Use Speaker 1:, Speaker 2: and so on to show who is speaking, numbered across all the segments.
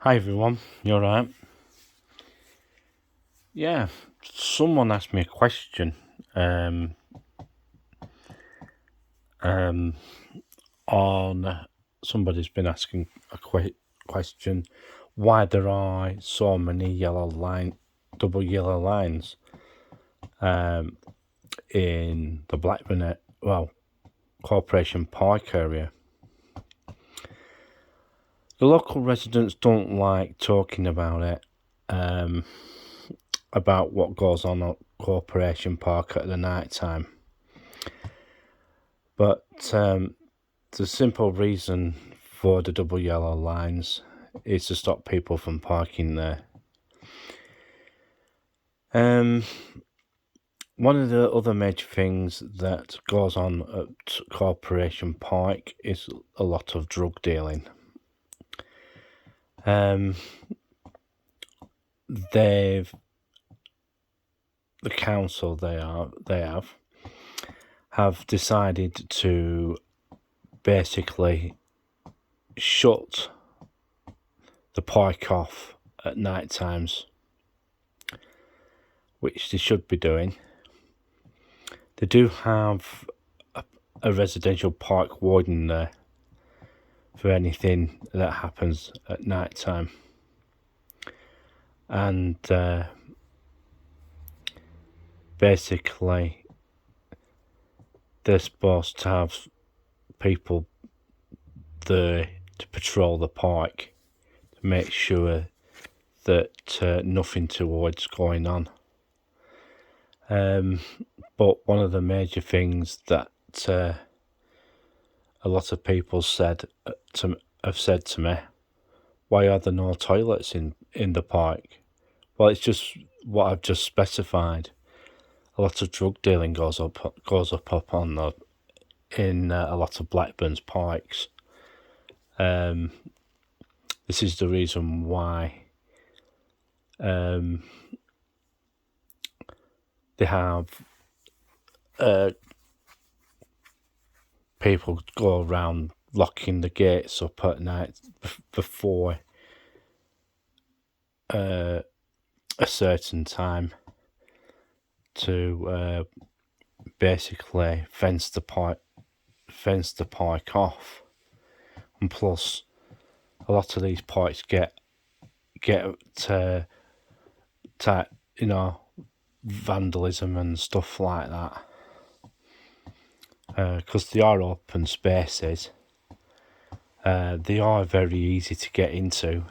Speaker 1: Hi everyone, you alright? Yeah, someone asked me a question um, on somebody's been asking a question why there are so many double yellow lines in the Blackburn, Corporation Park area. The local residents don't like talking about it, about what goes on at Corporation Park at the night time. But the simple reason for the double yellow lines is to stop people from parking there. One of the other major things that goes on at Corporation Park is a lot of drug dealing. The council have decided to basically shut the park off at night times, which they should be doing. They do have a residential park warden there for anything that happens at night time, and basically they're supposed to have people there to patrol the park to make sure that nothing toward's going on. But one of the major things that a lot of people have said to me, why are there no toilets in the park? Well, it's just what I've just specified. A lot of drug dealing goes up on in a lot of Blackburn's parks. This is the reason why they have people go around locking the gates up at night before a certain time to basically fence the park off. And plus, a lot of these parks get vandalism and stuff like that, because they are open spaces. They are very easy to get into,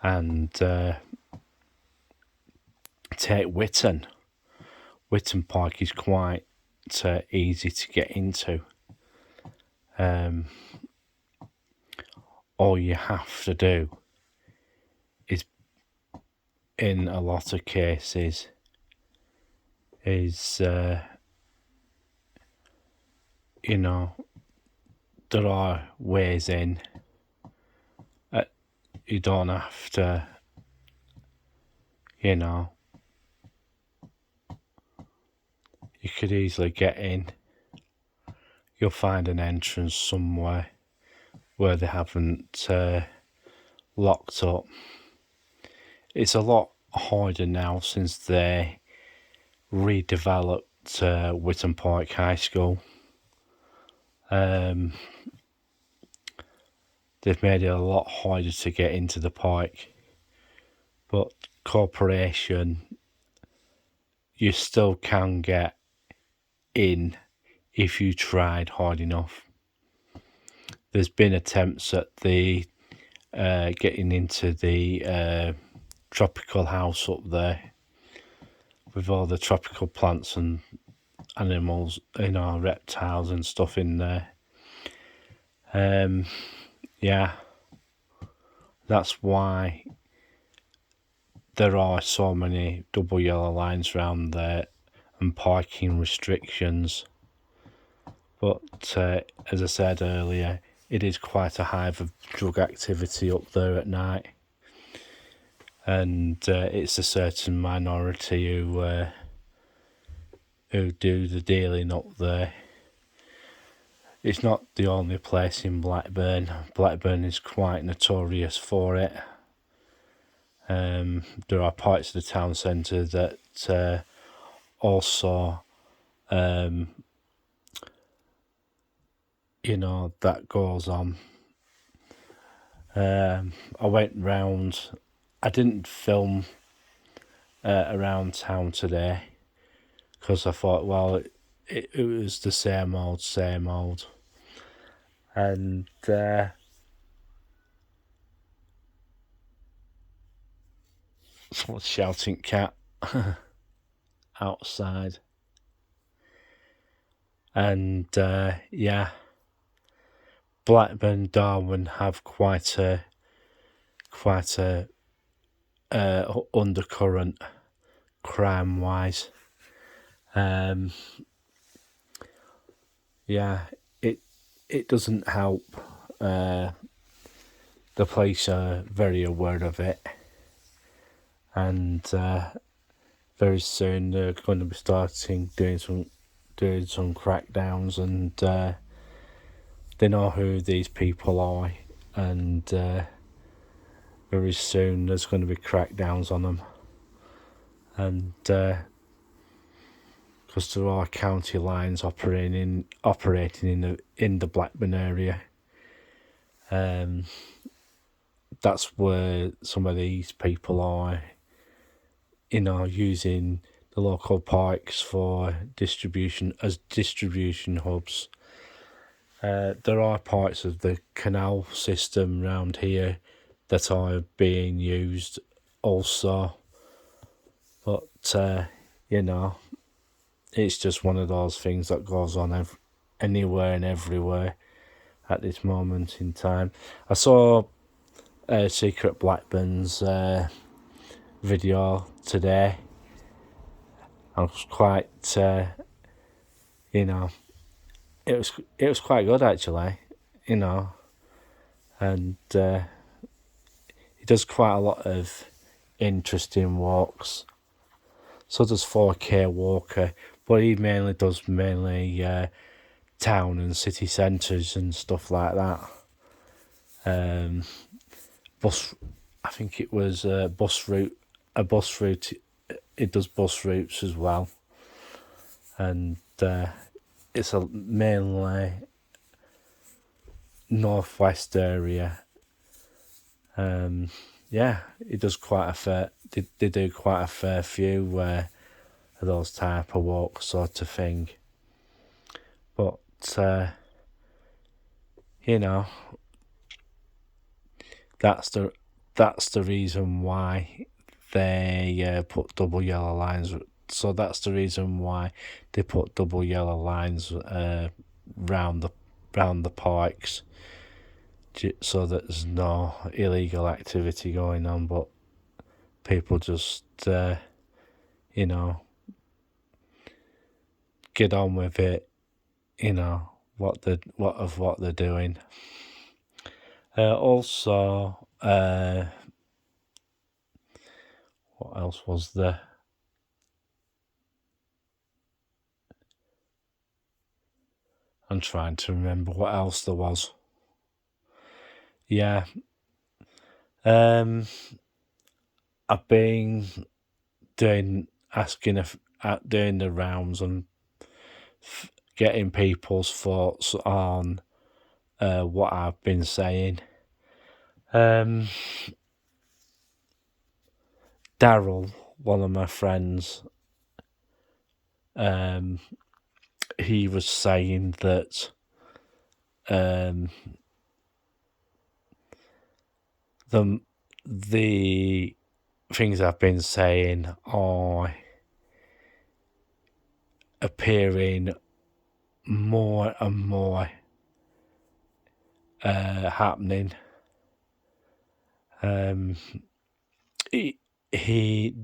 Speaker 1: and take Witton Park is quite easy to get into. All you have to do is, in a lot of cases, is there are ways in. You don't have to, you could easily get in. You'll find an entrance somewhere where they haven't locked up. It's a lot harder now since they redeveloped Witton Park High School. They've made it a lot harder to get into the park, but Corporation, you still can get in if you tried hard enough. There's been attempts at the getting into the tropical house up there with all the tropical plants and animals, reptiles and stuff in there. Yeah, that's why there are so many double yellow lines around there and parking restrictions. But as I said earlier, it is quite a hive of drug activity up there at night, and it's a certain minority who do the dealing up there. it's not the only place in Blackburn. Blackburn is quite notorious for it. There are parts of the town centre that also, that goes on. I went round. I didn't film around town today because I thought, well, it was the same old. And someone's shouting cat outside. And Blackburn, Darwen have quite a undercurrent crime wise. It doesn't help. The police are very aware of it, and very soon they're going to be starting doing some crackdowns, and they know who these people are, and very soon there's going to be crackdowns on them, and because there are county lines operating in the Blackburn area. That's where some of these people are, using the local parks for distribution hubs. There are parts of the canal system around here that are being used also, but it's just one of those things that goes on anywhere and everywhere at this moment in time. I saw Secret Blackburn's video today. I was quite, it was quite good actually, and he does quite a lot of interesting walks. So does 4K Walker, but he mainly does town and city centres and stuff like that. I think it was a bus route. It does bus routes as well, and it's a mainly northwest area. It does quite a fair. They do quite a fair few of those type of walks, sort of thing. But that's the reason why they put double yellow lines. So that's the reason why they put double yellow lines round the parks, so that there's no illegal activity going on, but people just get on with it, what they're doing. Also, what else was there? I'm trying to remember what else there was. Yeah. I've been doing the rounds and getting people's thoughts on what I've been saying. Daryl, one of my friends, he was saying that the things I've been saying are appearing more and more happening. He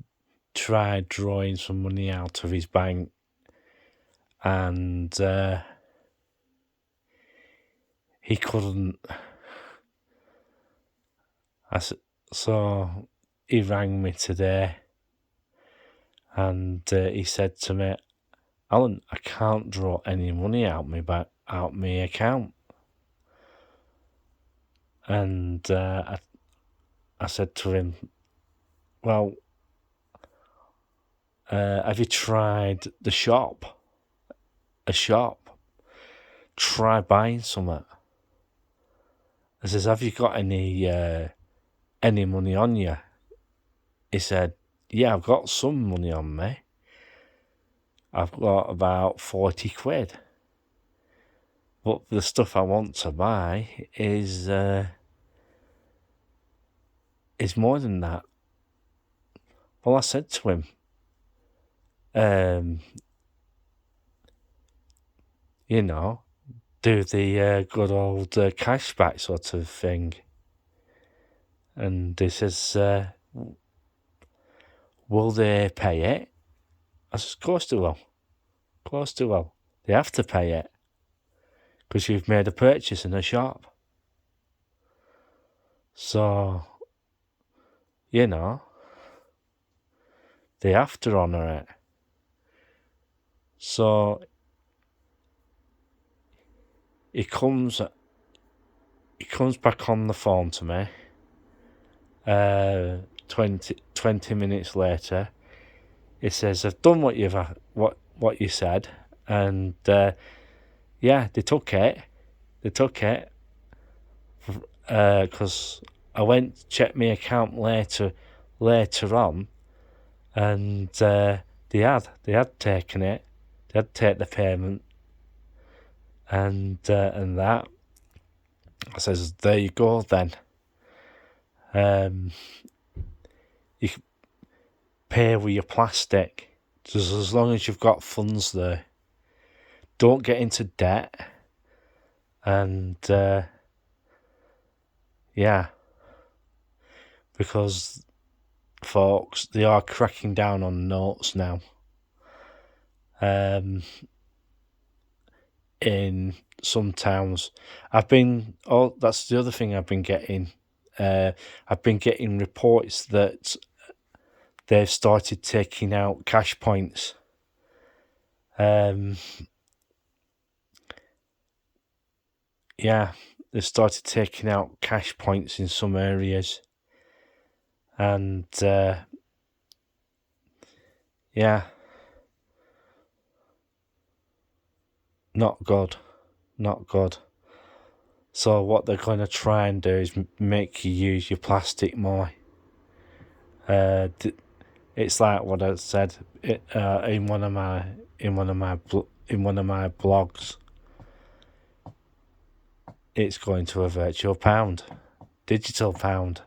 Speaker 1: tried drawing some money out of his bank, and he couldn't. So he rang me today, and he said to me, "Alan, I can't draw any money out out my account. And I said to him, well, have you tried a shop? Try buying something. I says, have you got any money on you? He said, yeah, I've got some money on me. I've got about 40 quid. But the stuff I want to buy is more than that. Well, I said to him, you know, do the good old cashback sort of thing. And he says, will they pay it? I says, of course they will. Of course they will. They have to pay it because you've made a purchase in a shop. So, you know, they have to honour it. So he comes back on the phone to me 20 minutes later. He says, I've done what you said, and yeah, they took it because I went to check my account later on, and they had taken it. They had taken the payment, and that. I says, there you go then. You can pay with your plastic, just as long as you've got funds there. Don't get into debt, and yeah, because folks, they are cracking down on notes now. In some towns, that's the other thing I've been getting. I've been getting reports that they've started taking out cash points. Yeah, they've started taking out cash points in some areas. And yeah, not good. So what they're going to try and do is make you use your plastic more. It's like what I said in one of my blogs. It's going to a virtual pound, digital pound.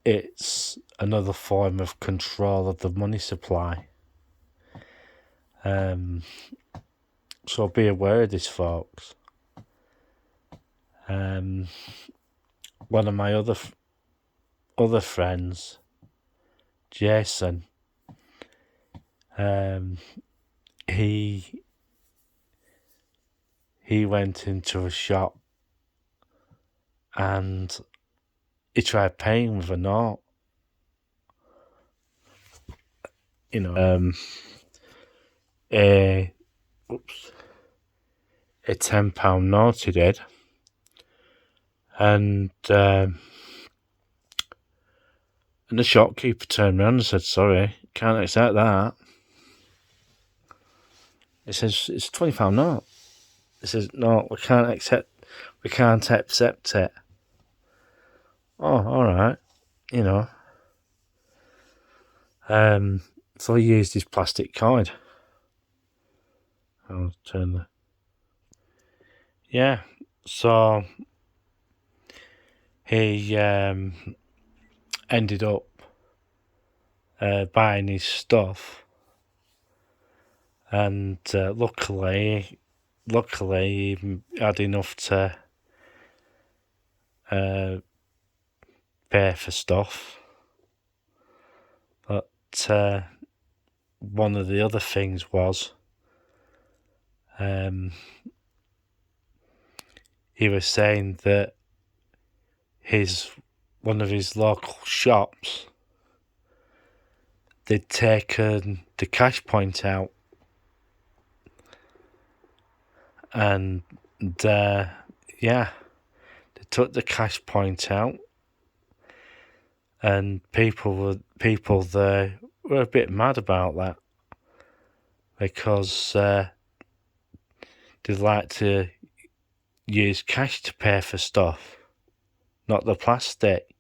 Speaker 1: It's another form of control of the money supply. So be aware of this, folks. One of my other friends, Jason, he went into a shop and he tried paying with a note. You know, a £10 note he did, and the shopkeeper turned around and said, "Sorry, can't accept that." He says, "It's a £20 note." He says, "No, we can't accept it." Oh, all right, you know. So he used his plastic card. I'll turn the... Yeah, so he ended up buying his stuff, and luckily he had enough to pay for stuff. But one of the other things was he was saying that one of his local shops, they'd taken the cash point out And yeah, they took the cash point out, and people there were a bit mad about that, because they like to use cash to pay for stuff, not the plastic.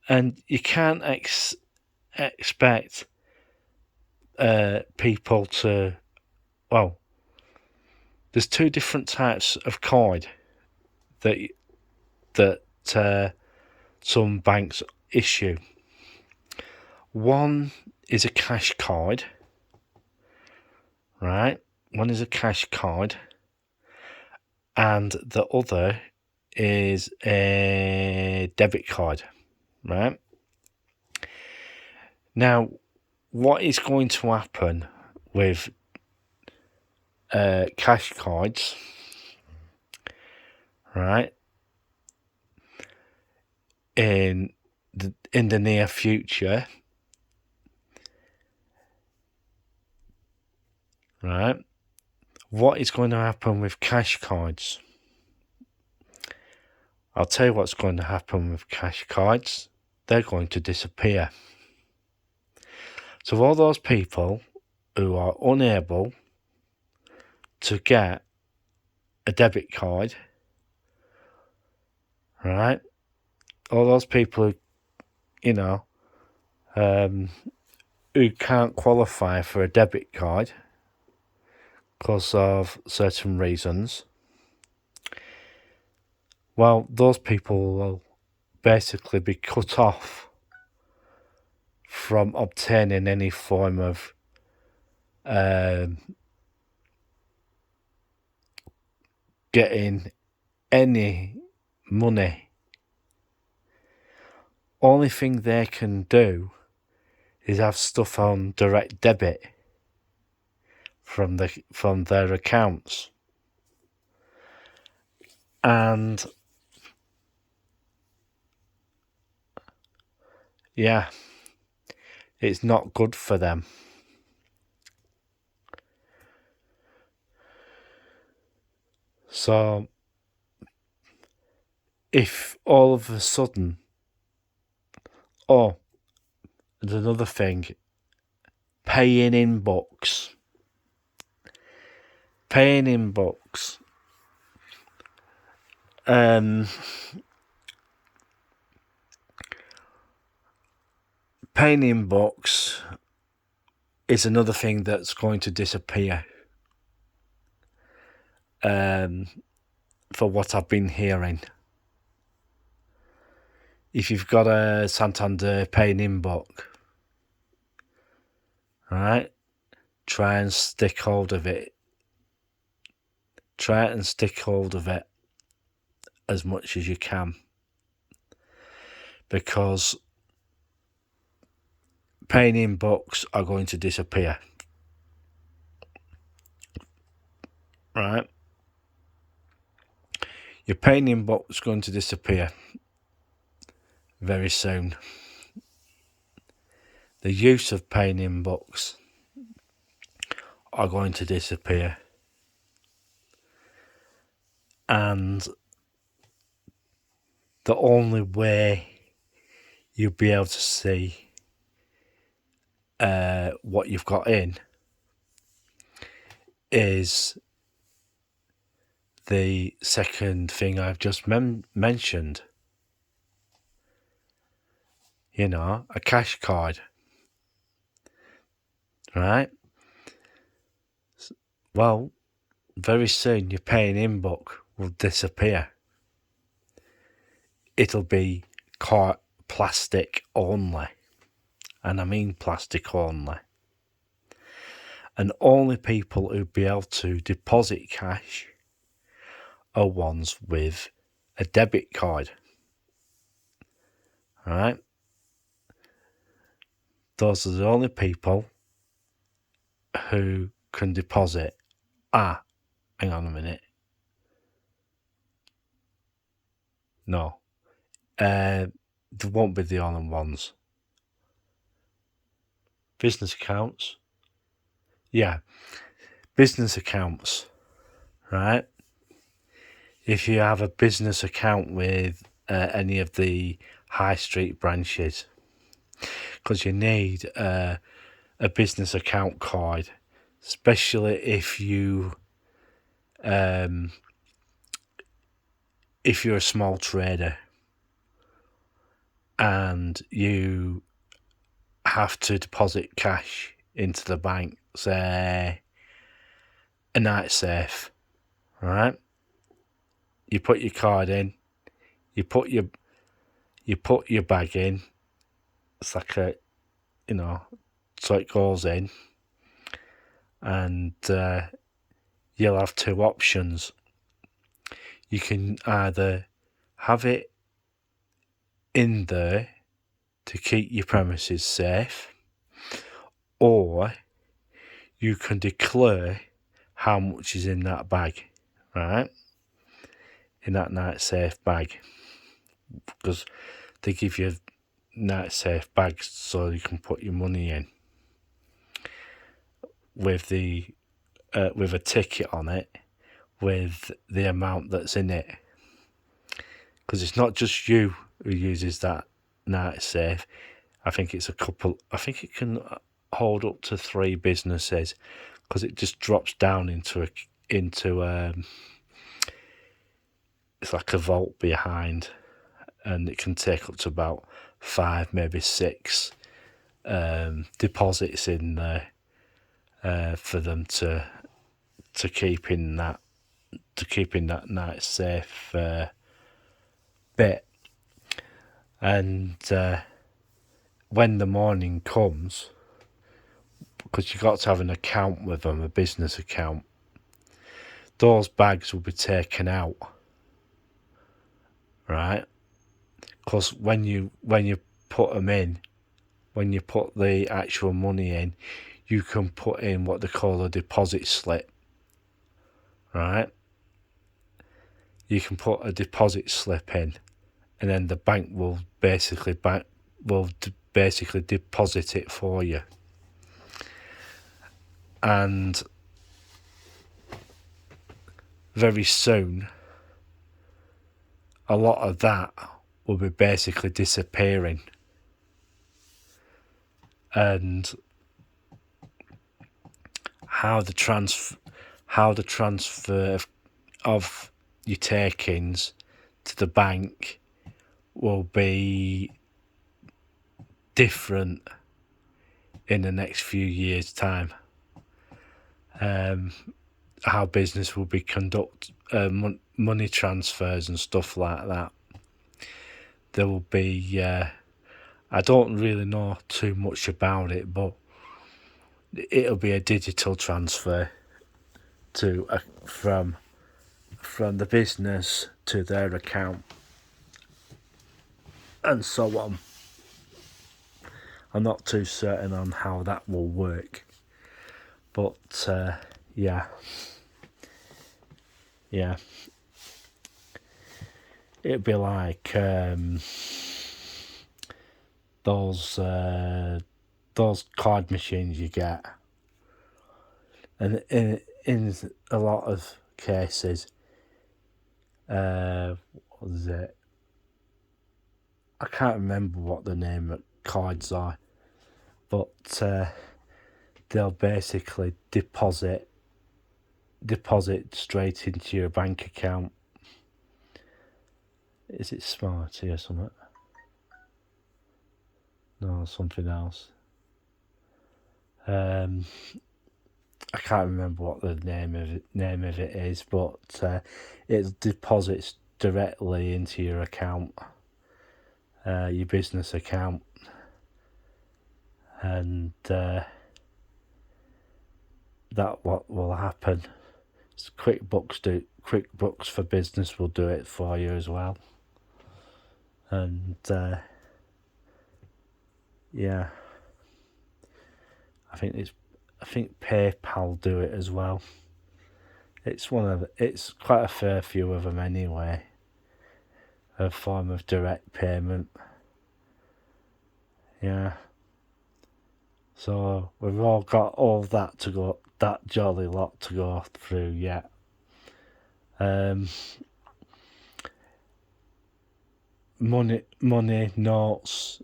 Speaker 1: And you can't expect people to, well, there's two different types of card that some banks issue. One is a cash card, right? One is a cash card, and the other is a debit card, right? Now, what is going to happen with cash cards, right, in the near future, right? What is going to happen with cash cards? I'll tell you what's going to happen with cash cards. They're going to disappear. So all those people who are unable to get a debit card, right? All those people who, who can't qualify for a debit card because of certain reasons, well, those people will basically be cut off from obtaining any form of getting any money. Only thing they can do is have stuff on direct debit from their accounts, and yeah, it's not good for them. So if all of a sudden, there's another thing, paying in books. Paying in books. Paying in books is another thing that's going to disappear. For what I've been hearing. If you've got a Santander paying in book, right, try and stick hold of it. Try and stick hold of it as much as you can, because paying in books are going to disappear, right? Your paying in books is going to disappear very soon. The use of paying in books are going to disappear, and the only way you'll be able to see what you've got in is the second thing I've just mentioned. A cash card, right? Well, very soon your paying in book will disappear. It'll be plastic only, and I mean plastic only. And only people who'll be able to deposit cash are ones with a debit card, right? Those are the only people who can deposit. Hang on a minute. No. They won't be the only ones. Business accounts. Yeah. Business accounts right? If you have a business account with any of the high street branches, because you need a business account card, especially if you're a small trader and you have to deposit cash into the bank, say a night safe, right? You put your card in, you put your bag in. It's like so it goes in, and you'll have two options. You can either have it in there to keep your premises safe, or you can declare how much is in that bag, right? In that night safe bag, because they give you night safe bags so you can put your money in with with a ticket on it with the amount that's in it, because it's not just you who uses that night safe. I think it can hold up to 3 businesses, because it just drops down into it's like a vault behind, and it can take up to about 5, maybe 6 deposits in there for them to keep in that night safe bit. And when the morning comes, because you've got to have an account with them, a business account, those bags will be taken out, right? Because when you put them in, when you put the actual money in, you can put in what they call a deposit slip, right? You can put a deposit slip in, and then the bank will basically deposit it for you. And very soon, a lot of that will be basically disappearing. And how the transfer of your takings to the bank will be different in the next few years' time. How business will be conducted, money transfers and stuff like that. There will be, I don't really know too much about it, but it'll be a digital transfer from the business to their account, and so on. I'm not too certain on how that will work, but yeah, it'd be like those card machines you get, and in a lot of cases, what was it? I can't remember what the name of cards are, but they'll basically deposit straight into your bank account. Is it Smarty or something? No, something else. I can't remember what the name of it is, but it deposits directly into your account, your business account, and that what will happen. QuickBooks for Business will do it for you as well, and yeah, I think PayPal do it as well. It's quite a fair few of them anyway. A form of direct payment. Yeah. So we've all got all that jolly lot to go through yet. Money notes,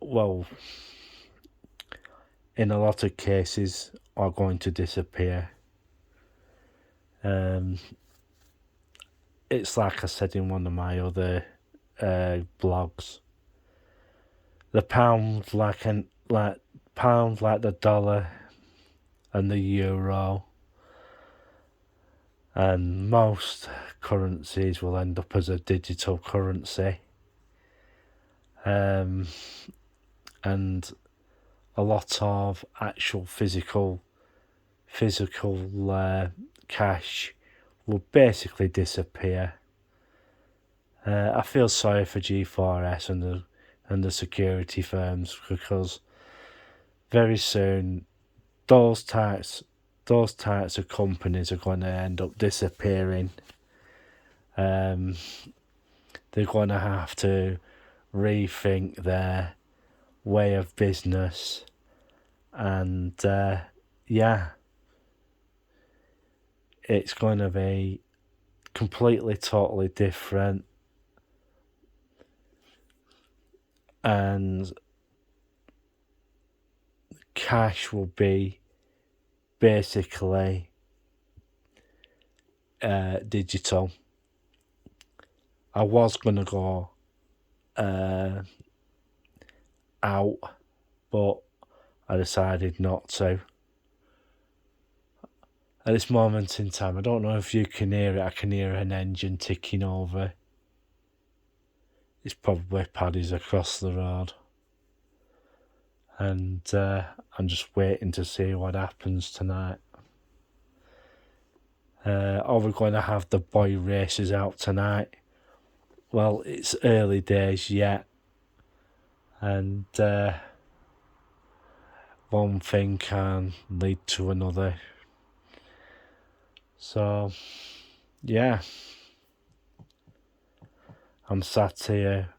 Speaker 1: well, in a lot of cases, are going to disappear. It's like I said in one of my other blogs. The pound, like the dollar and the euro, and most currencies will end up as a digital currency. And a lot of actual physical cash will basically disappear. I feel sorry for G4S and the security firms, because very soon those types of companies are going to end up disappearing. They're going to have to rethink their way of business, and it's going to be completely, totally different. And cash will be basically digital. I was going to go out, but I decided not to. At this moment in time, I don't know if you can hear it, I can hear an engine ticking over. It's probably Paddy's across the road. And I'm just waiting to see what happens tonight. Are we going to have the boy races out tonight? Well, it's early days yet. And one thing can lead to another. So, yeah. I'm sat here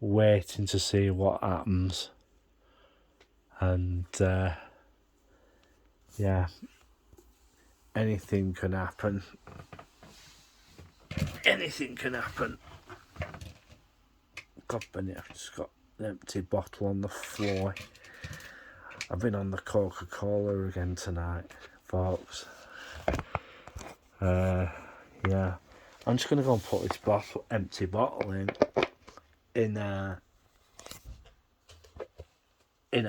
Speaker 1: waiting to see what happens. And, yeah. Anything can happen. Anything can happen. God, Benny, I've just got an empty bottle on the floor. I've been on the Coca-Cola again tonight, folks. Yeah. I'm just going to go and put this empty bottle in a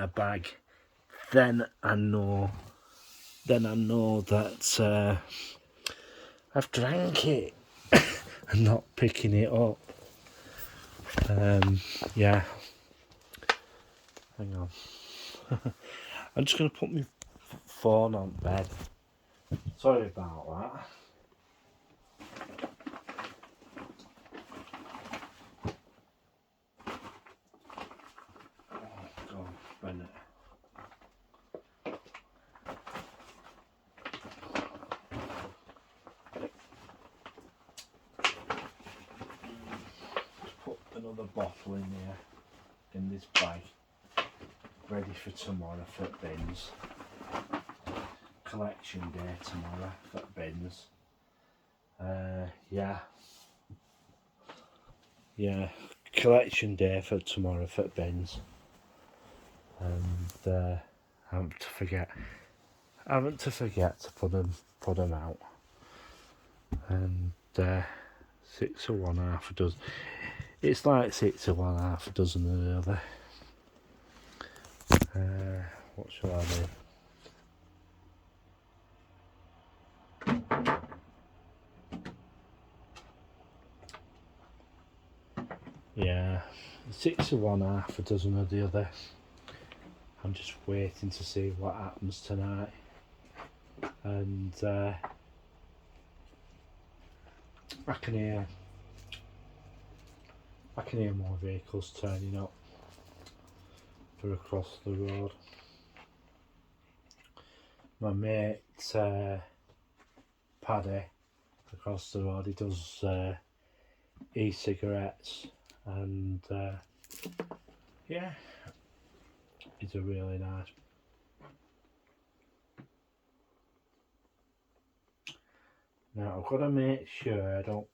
Speaker 1: bag. Then I know that I've drank it and not picking it up. Yeah. Hang on. I'm just going to put my phone on bed. Sorry about that. Oh, God, Bennett. Put another bottle in here, in this bag, ready for tomorrow for bins. Collection day tomorrow for bins. Yeah, collection day for tomorrow for bins. And I haven't to forget to put them out. And 6 of one, half a dozen. It's like 6 of one, half a dozen of the other. What shall I do? Yeah, 6 of one, half a dozen of the other. I'm just waiting to see what happens tonight. And I can hear more vehicles turning up for across the road. My mate Paddy across the road, he does e-cigarettes, and yeah, he's a really Now I've got to make sure I don't.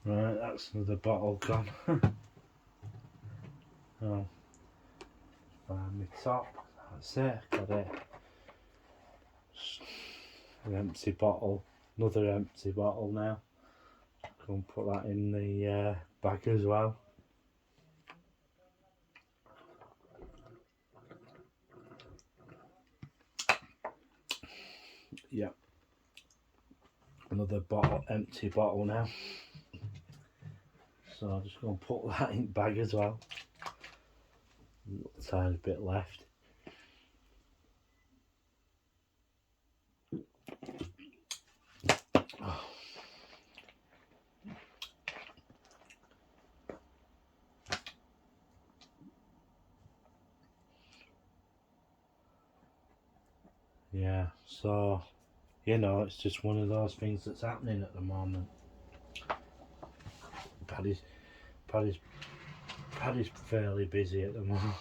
Speaker 1: Right, that's another bottle gone. Oh, find my top. That's it. Got it. An empty bottle. Another empty bottle now. Go and put that in the bag as well. Yep. Another bottle, empty bottle now. So I'm just going to put that in the bag as well. A little tiny bit left. Oh. Yeah, so it's just one of those things that's happening at the moment. Paddy's fairly busy at the moment.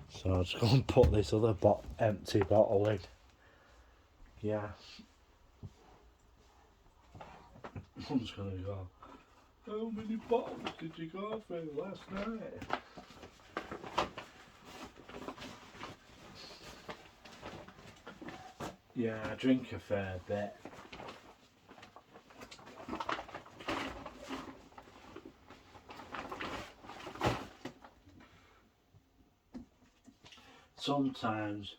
Speaker 1: So I'll just go and put this other empty bottle in. Yeah. I'm just gonna go, how many bottles did you go through last night? Yeah, I drink a fair bit. Sometimes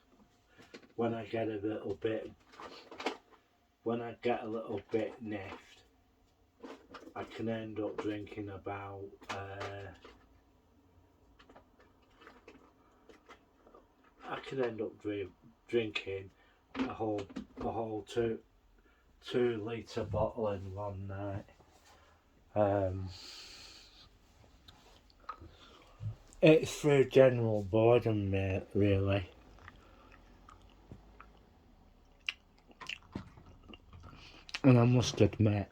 Speaker 1: when I get a little bit niffed, I can end up drinking about drinking a whole 2 litre bottle in one night. It's through general boredom, mate, really. And I must admit,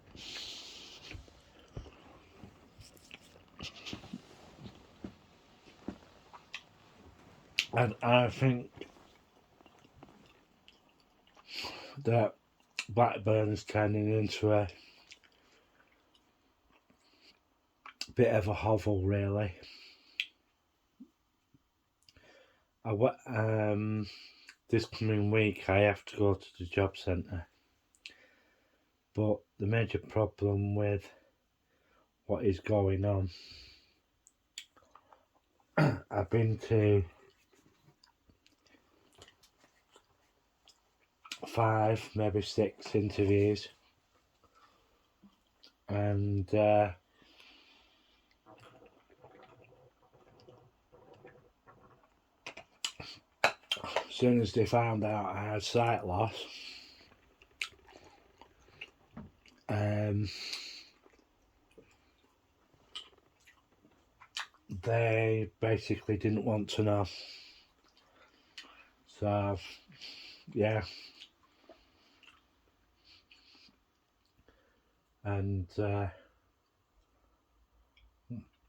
Speaker 1: and I think that Blackburn is turning into a bit of a hovel, really. This coming week I have to go to the job centre, but the major problem with what is going on, I've been to 5, maybe 6 interviews, and as soon as they found out I had sight loss, they basically didn't want to know. So, yeah. And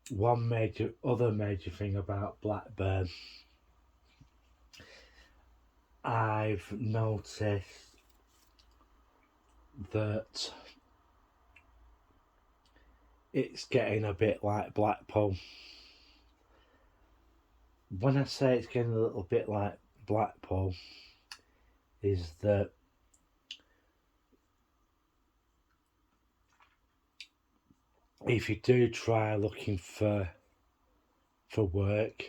Speaker 1: one other major thing about Blackburn, I've noticed that it's getting a bit like Blackpool. When I say it's getting a little bit like Blackpool, is that if you do try looking for work,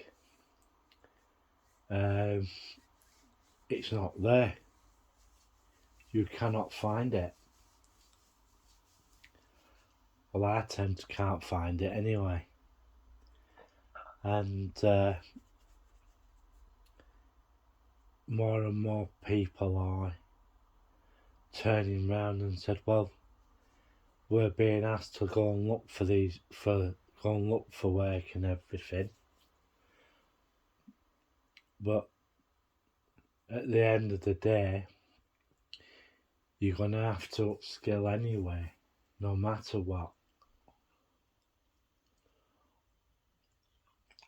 Speaker 1: it's not there. You cannot find it. Well, I tend to can't find it anyway. And more and more people are turning round and said, well, we're being asked to go and look for work and everything. But at the end of the day, you're going to have to upskill anyway, no matter what.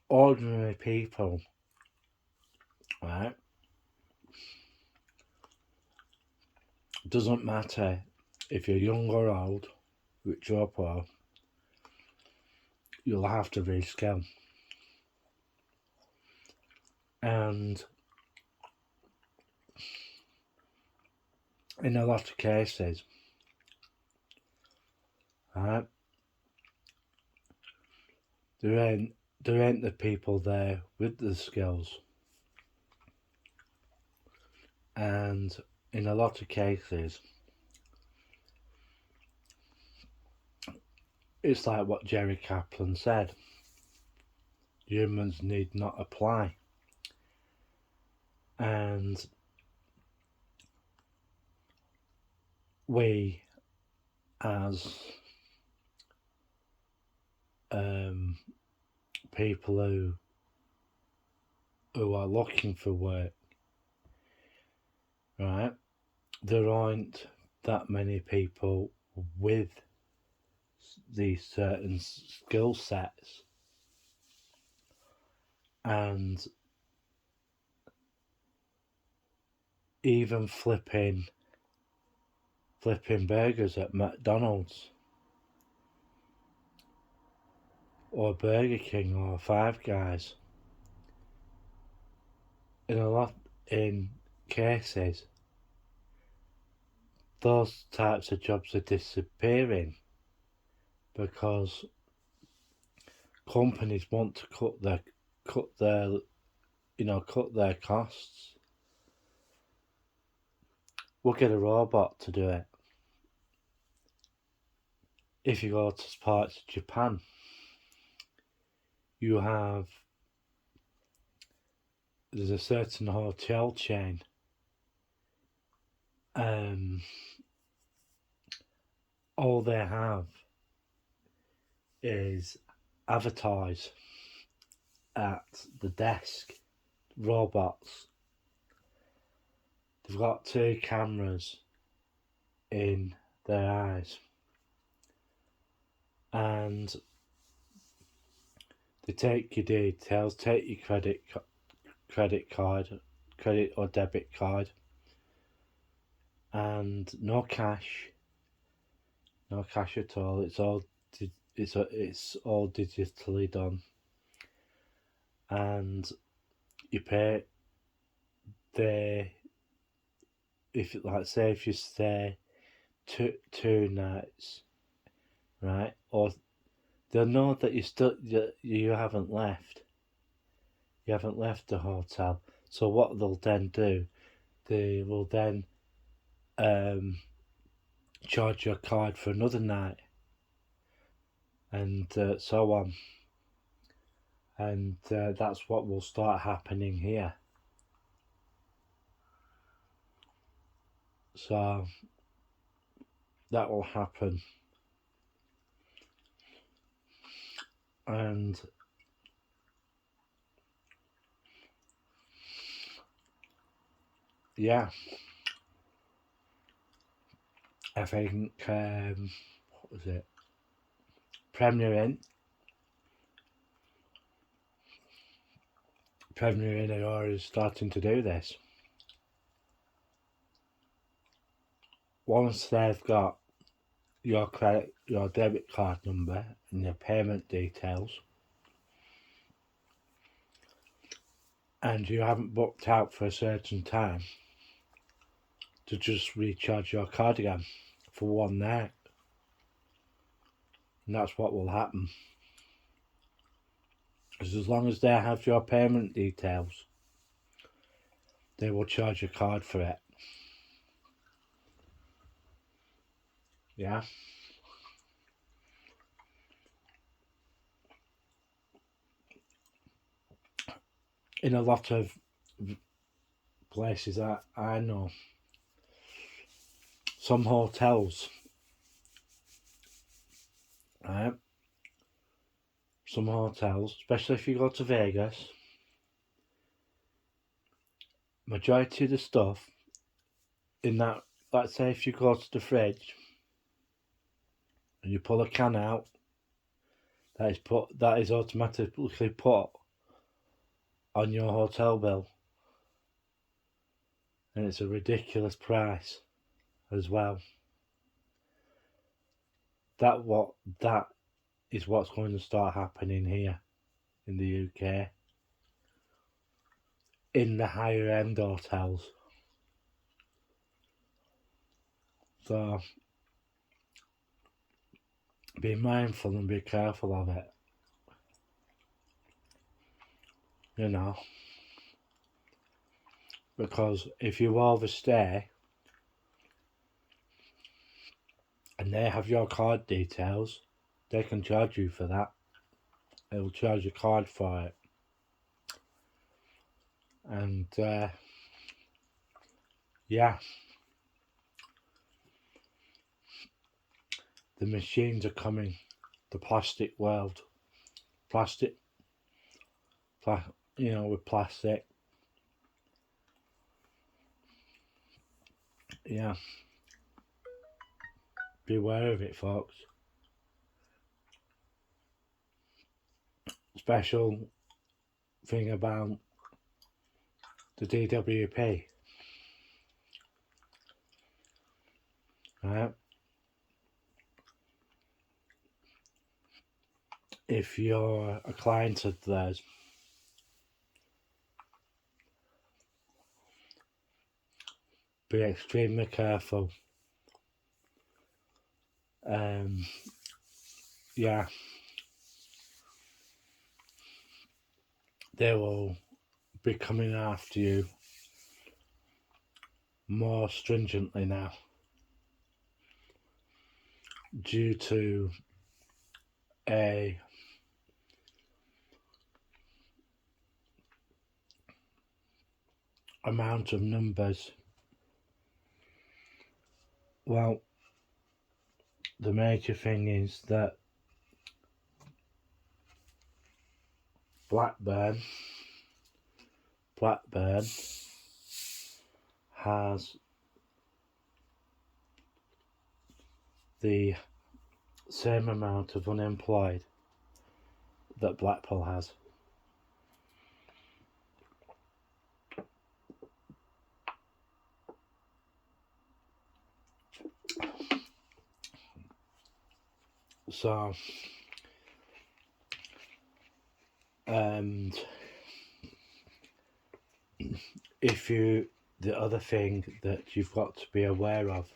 Speaker 1: Ordinary people, right? Doesn't matter if you're young or old, rich or poor, you'll have to reskill. And in a lot of cases, right, there ain't the people there with the skills. And in a lot of cases, it's like what Jerry Kaplan said. Humans need not apply. And we, as people who are looking for work, right, there aren't that many people with these certain skill sets, and even flipping burgers at McDonald's or Burger King or Five Guys, in cases, those types of jobs are disappearing because companies want to cut their costs. We'll get a robot to do it. If you go to parts of Japan, there's a certain hotel chain, all they have is avatars at the desk, robots. They've got 2 cameras in their eyes, and they take your details, take your credit or debit card, and no cash at all. It's all digitally done, and you pay if you stay two nights, right, or they'll know that you haven't left the hotel. So what they'll then do, they will then charge your card for another night, and so on. And that's what will start happening here. So that will happen. And yeah, I think what was it? Premier Inn are already starting to do this. Once they've got your debit card number and your payment details, and you haven't booked out for a certain time, to just recharge your card again for one night. And that's what will happen. As long as they have your payment details, they will charge a card for it. Yeah. In a lot of places that I know, some hotels, right? Some hotels, especially if you go to Vegas, majority of the stuff in that, let's say if you go to the fridge and you pull a can out, that is automatically put on your hotel bill, and it's a ridiculous price as well. That is what's going to start happening here in the UK in the higher end hotels. So be mindful and be careful of it. You know, because if you overstay and they have your card details, they can charge you for that. They will charge a card for it. And yeah, the machines are coming. The plastic world. With plastic. Yeah. Beware of it, folks. Special thing about the DWP. Right? If you're a client of theirs, be extremely careful. Yeah, they will be coming after you more stringently now due to a amount of numbers. Well, the major thing is that Blackburn has the same amount of unemployed that Blackpool has. So, and the other thing that you've got to be aware of,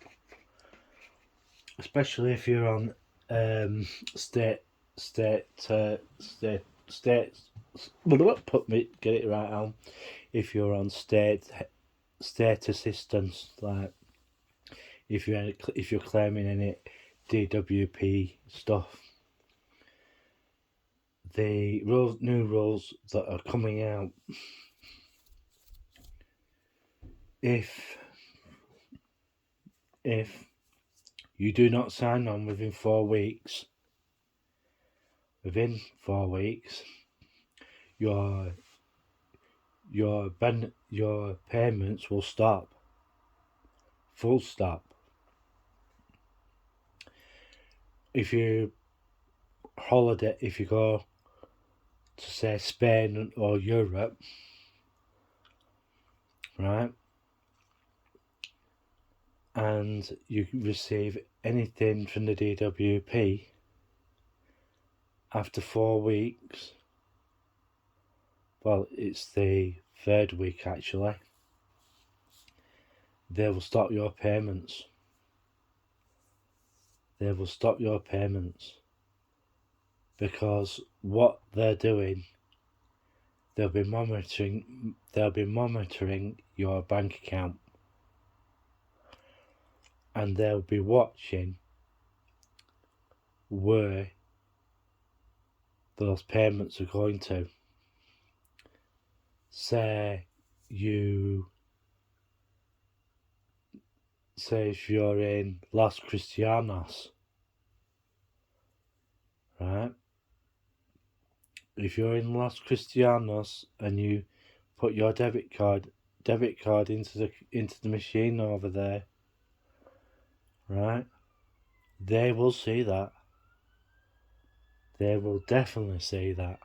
Speaker 1: especially if you're on state, get it right, Al. If you're on state assistance, like if you're claiming any DWP stuff, the new rules that are coming out, if you do not sign on within 4 weeks, your payments will stop. Full stop. If you go to say Spain or Europe, right, and you receive anything from the DWP after 4 weeks, well, it's the 3rd week actually, they will stop your payments. Because what they're doing, they'll be monitoring your bank account, and they'll be watching where those payments are going to. Say if you're in Los Cristianos, right? If you're in Los Cristianos and you put your debit card into the machine over there, right? They will see that. They will definitely see that.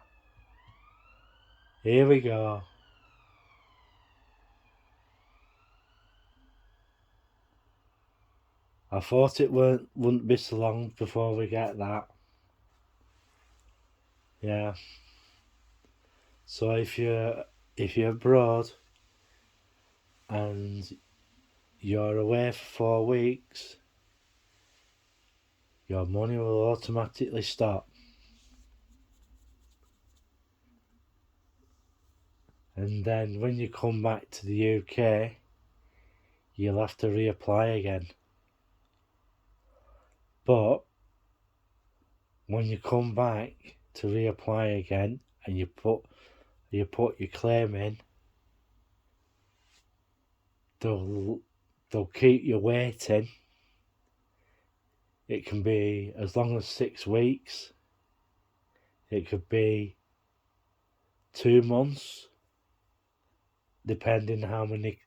Speaker 1: Here we go. I thought it wouldn't be so long before we get that. Yeah. So if you're abroad and you're away for 4 weeks, your money will automatically stop. And then when you come back to the UK, you'll have to reapply again. But when you come back to reapply again and you put your claim in, they'll keep you waiting. It can be as long as 6 weeks. It could be 2 months, depending how many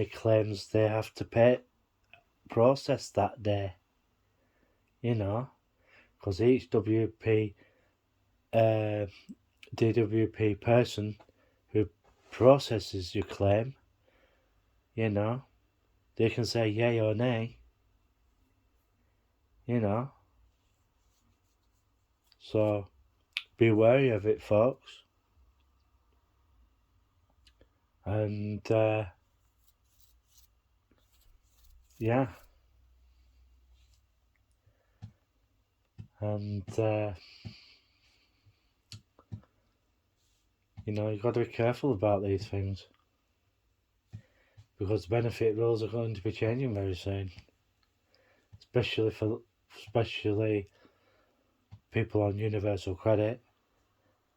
Speaker 1: claims they have to process that day. You know, because each DWP person who processes your claim, you know, they can say yay or nay. You know, so be wary of it, folks. And yeah, and you know, you've got to be careful about these things, because benefit rules are going to be changing very soon, especially people on universal credit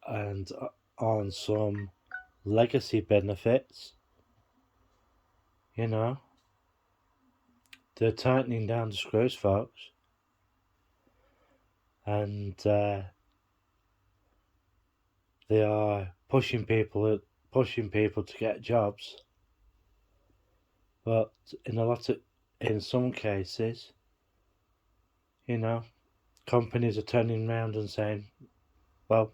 Speaker 1: and on some legacy benefits. You know, they're tightening down the screws, folks, and they are pushing people to get jobs. But in some cases, you know, companies are turning around and saying, well,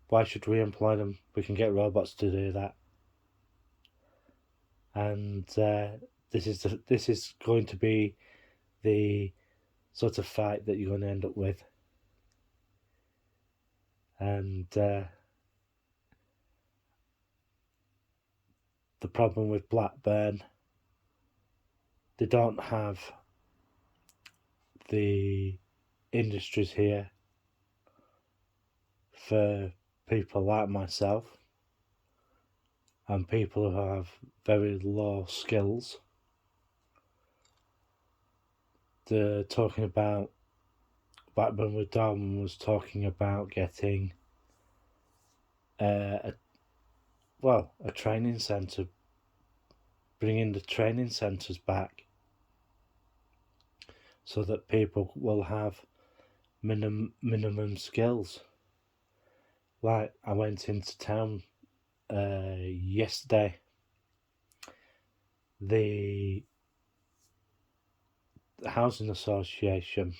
Speaker 1: why should we employ them? We can get robots to do that. And this is going to be the sort of fight that you're going to end up with. And the problem with Blackburn, they don't have the industries here for people like myself and people who have very low skills. They're talking about, Blackburn with Darwin was talking about getting a training centre, bringing the training centres back so that people will have minimum skills. Like, I went into town yesterday. The housing association,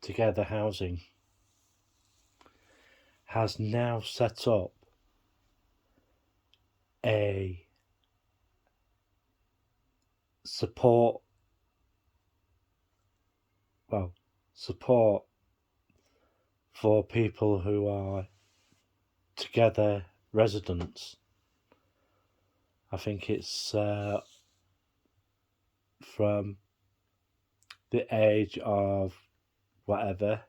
Speaker 1: Together Housing, has now set up a support for people who are together residents. I think it's from the age of whatever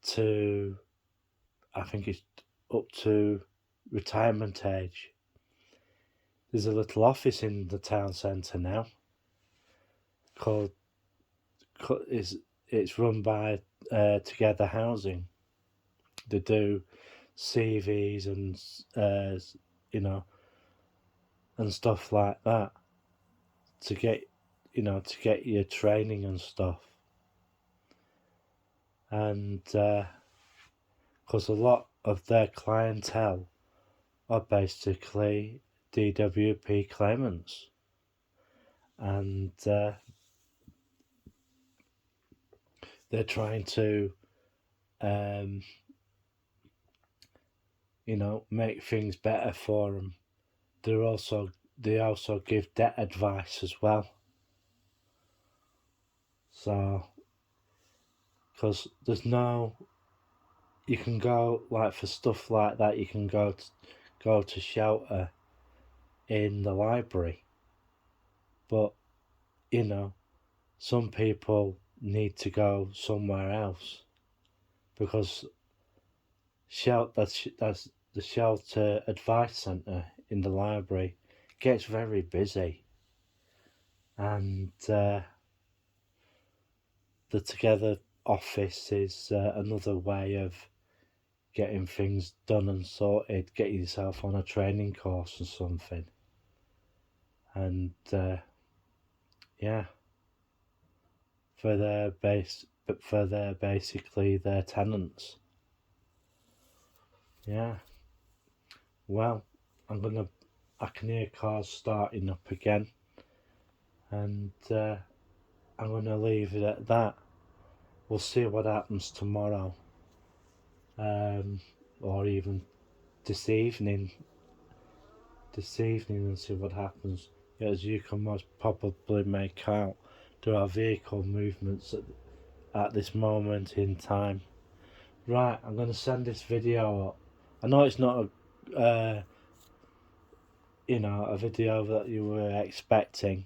Speaker 1: to I think it's up to retirement age. There's a little office in the town centre now called it's run by Together Housing. They do CVs and you know, and stuff like that to get your training and stuff. And because a lot of their clientele are basically DWP claimants, and they're trying to make things better for them. They also give debt advice as well. So, because you can go like for stuff like that. You can go to shelter in the library, but some people need to go somewhere else because that's the shelter advice centre in the library gets very busy, and the Together office is another way of getting things done and sorted. Get yourself on a training course or something, and yeah, for their basically their tenants. Yeah. Well, I can hear cars starting up again, and I'm gonna leave it at that. We'll see what happens tomorrow, or even this evening. And see what happens. As you can most probably make out, there are vehicle movements at this moment in time. Right, I'm gonna send this video up. I know it's not a video that you were expecting.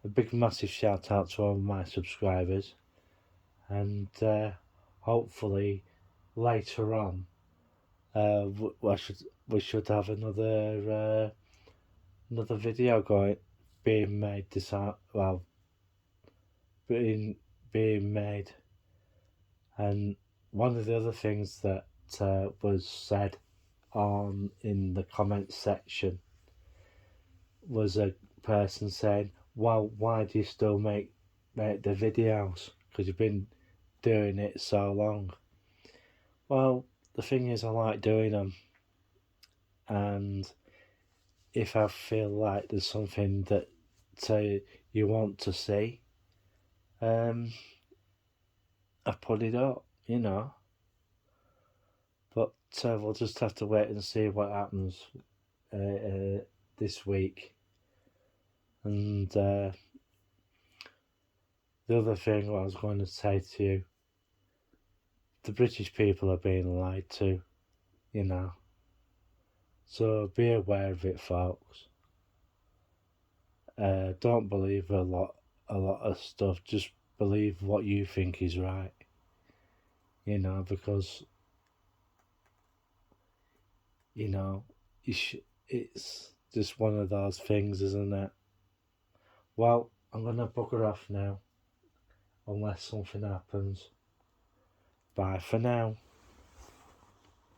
Speaker 1: A big massive shout out to all my subscribers, and hopefully later on we should have another video being made being made. And one of the other things that was said in the comment section was a person saying, well, why do you still make the videos? Because you've been doing it so long. Well, the thing is, I like doing them, and if I feel like there's something that you want to see, I put it up, But we'll just have to wait and see what happens this week. And the other thing I was going to say to you, the British people are being lied to, So be aware of it, folks. Don't believe a lot of stuff. Just believe what you think is right. Because it's just one of those things, isn't it? Well, I'm gonna bugger off now, unless something happens. Bye for now.